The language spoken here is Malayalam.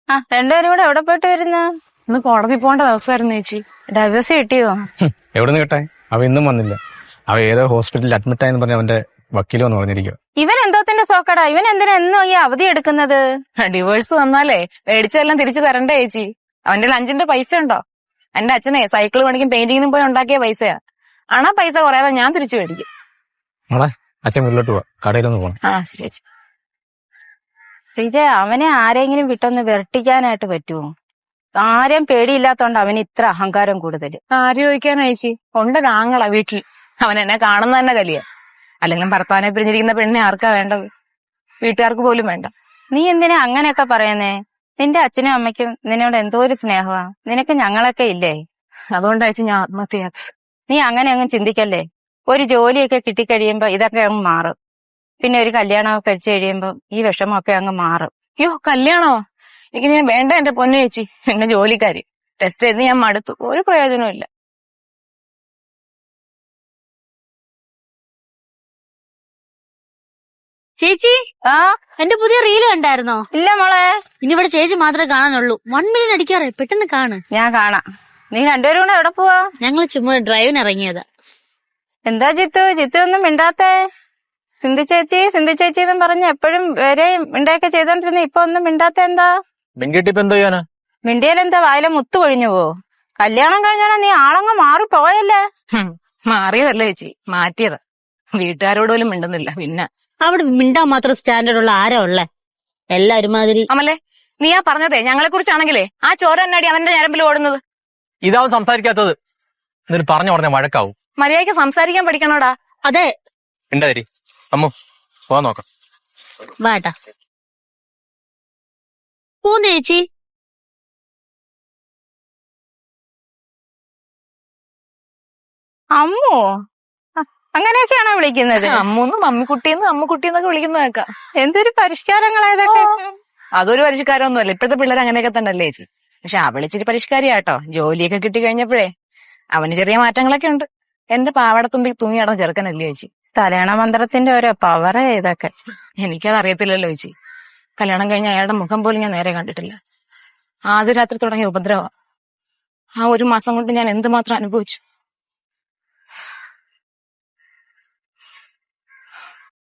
രണ്ടുപേരും കൂടെ എവിടെ പോയിട്ട് വരുന്ന? ഇന്ന് കോടതി പോകേണ്ട ദിവസമായിരുന്നു ചേച്ചി. ഡൈവേഴ്സ് കിട്ടിയോ? എവിടെ നിന്ന് കിട്ടാൻ? അവ ഇന്നും വന്നില്ല. അവ ഏതോ ഹോസ്പിറ്റലിൽ അഡ്മിറ്റ് ആയെന്ന് പറഞ്ഞ അവന്റെ വക്കീലെന്ന് പറഞ്ഞിരിക്കുക. ഇവൻ എന്തോത്തിന്റെ സോക്കടാ? ഇവൻ എന്തിനാ എന്നും ഈ അവധി എടുക്കുന്നത്? ഡിവോഴ്സ് വന്നാലേ മേടിച്ചെല്ലാം തിരിച്ചു തരണ്ടേ ചേച്ചി. അവന്റെ ലഞ്ചിന്റെ പൈസ ഉണ്ടോ? എന്റെ അച്ഛനെ സൈക്കിൾ പണിക്കും പെയിന്റിങ്ങിനും പോയി ഉണ്ടാക്കിയ പൈസയാ. ആണാ പൈസ കുറയാതെ ഞാൻ തിരിച്ചു മേടിക്കും. മോളെ അച്ഛൻ വീട്ടിലോട്ട് പോവാ, കടയിലൊന്ന് പോകണം. ശരി ചേച്ചി. ശ്രീജ, അവനെ ആരെങ്കിലും വിട്ടൊന്ന് വെർട്ടിക്കാനായിട്ട് പറ്റുമോ? ആരെയും പേടിയില്ലാത്തോണ്ട് അവന് ഇത്ര അഹങ്കാരം കൂടുതൽ. ആര് ചോദിക്കാനാ ചേച്ചി? കൊണ്ടൊരാങ്ങളാ വീട്ടിൽ. അവൻ എന്നെ കാണുന്ന തന്നെ കലിയ. അല്ലെങ്കിൽ ഭർത്താവിനെ പിരിഞ്ഞിരിക്കുന്ന പെണ്ണിനെ ആർക്കാ വേണ്ടത്? വീട്ടുകാർക്ക് പോലും വേണ്ട. നീ എന്തിനാ അങ്ങനെയൊക്കെ പറയുന്നേ? നിന്റെ അച്ഛനും അമ്മയ്ക്കും നിന്നോട് എന്തോ ഒരു സ്നേഹമാ. നിനക്ക് ഞങ്ങളൊക്കെ ഇല്ലേ? അതുകൊണ്ടാ ചേച്ചി ഞാൻ ആത്മഹത്യ. നീ അങ്ങനെ അങ്ങ് ചിന്തിക്കല്ലേ. ഒരു ജോലിയൊക്കെ കിട്ടിക്കഴിയുമ്പോ ഇതൊക്കെ അങ്ങ് മാറും. പിന്നെ ഒരു കല്യാണമൊക്കെ കഴിച്ചു കഴിയുമ്പോ ഈ വിഷമമൊക്കെ അങ്ങ് മാറും. അയ്യോ, കല്യാണോ? എനിക്ക് ഞാൻ വേണ്ട എന്റെ പൊന്നു ചേച്ചി. എന്റെ ജോലിക്കാരി ടെസ്റ്റ് എഴുതി ഞാൻ മടുത്തു. ഒരു പ്രയോജനവും ഇല്ല. ചേച്ചി, എന്റെ പുതിയ റീല് കണ്ടായിരുന്നോ? ഇല്ല മോളെ. ഇനി ഇവിടെ ചേച്ചി മാത്രമേ കാണാനുള്ളൂ. 1 മില്യൺ അടിക്കാറേ, പെട്ടെന്ന് കാണും. ഞാൻ കാണാം. നീ രണ്ടുപേരും കൂടെ എവിടെ പോവാ? ഞങ്ങൾ ചുമ്മാ ഡ്രൈവിന് ഇറങ്ങിയതാ. എന്താ ജിത്തു ഒന്നും മിണ്ടാത്തേ? സിന്ധു ചേച്ചി എന്നും പറഞ്ഞ് എപ്പോഴും വരെ മിണ്ടൊക്കെ ചെയ്തോണ്ടിരുന്ന ഇപ്പൊ ഒന്നും മിണ്ടാത്ത എന്താ? മിണ്ടിയാലെന്താ വായിലെ മുത്തു കൊഴിഞ്ഞു പോ? കല്യാണം കഴിഞ്ഞാലും നീ ആളങ്ങ് മാറിപ്പോയല്ലേ? മാറിയതല്ലേ ചേച്ചി, മാറ്റിയതാ. വീട്ടുകാരോട് പോലും മിണ്ടുന്നില്ല. പിന്നെ അവിടെ മിണ്ടാൻ മാത്രം സ്റ്റാൻഡേർഡ് ഉള്ള ആരാ ഉള്ളേ? എല്ലാരും മാതിരി. അമല്ലേ, നീ പറഞ്ഞതേ ഞങ്ങളെ കുറിച്ചാണെങ്കിലേ ആ ചോര എന്നാടി അവന്റെ ഞരമ്പിൽ ഓടുന്നത്. ഇതാവും സംസാരിക്കാത്തത്. എന്നിട്ട് പറഞ്ഞ വഴക്കാവും. മര്യാദയ്ക്ക് സംസാരിക്കാൻ പഠിക്കണോടാ. അതെ. ഉണ്ടാതിരി അമ്മു, പോവാൻ നോക്കാം. വാട്ടാ പോന്ന് ചേച്ചി. അമ്മോ, അങ്ങനെയൊക്കെയാണോ വിളിക്കുന്നത്? അമ്മൂന്നും മമ്മിക്കുട്ടിയെന്നും അമ്മുക്കുട്ടിന്നൊക്കെ വിളിക്കുന്ന കേൾക്കാം. എന്തൊരു പരിഷ്കാരങ്ങളായതൊക്കെ. അതൊരു പരിഷ്കാരമൊന്നുമല്ല. ഇപ്പോഴത്തെ പിള്ളേർ അങ്ങനെയൊക്കെ തന്നെ അല്ലേ ചേച്ചി. പക്ഷെ അവളിച്ചിരി പരിഷ്കാരിയാട്ടോ. ജോലിയൊക്കെ കിട്ടി കഴിഞ്ഞപ്പോഴേ അവന് ചെറിയ മാറ്റങ്ങളൊക്കെ ഉണ്ട്. എന്റെ പാവടത്തുമ്പി തൂങ്ങി നടന്ന ചെറുക്കനല്ലേ ചേച്ചി. തലയണ മന്ത്രത്തിന്റെ ഓരോ പവറേ ഇതൊക്കെ. എനിക്കത് അറിയത്തില്ലല്ലോ ചേച്ചി. കല്യാണം കഴിഞ്ഞ അയാളുടെ മുഖം പോലും ഞാൻ നേരെ കണ്ടിട്ടില്ല. ആദ്യ രാത്രി തുടങ്ങിയ ഉപദ്രവം. ആ 1 മാസം കൊണ്ട് ഞാൻ എന്തുമാത്രം അനുഭവിച്ചു.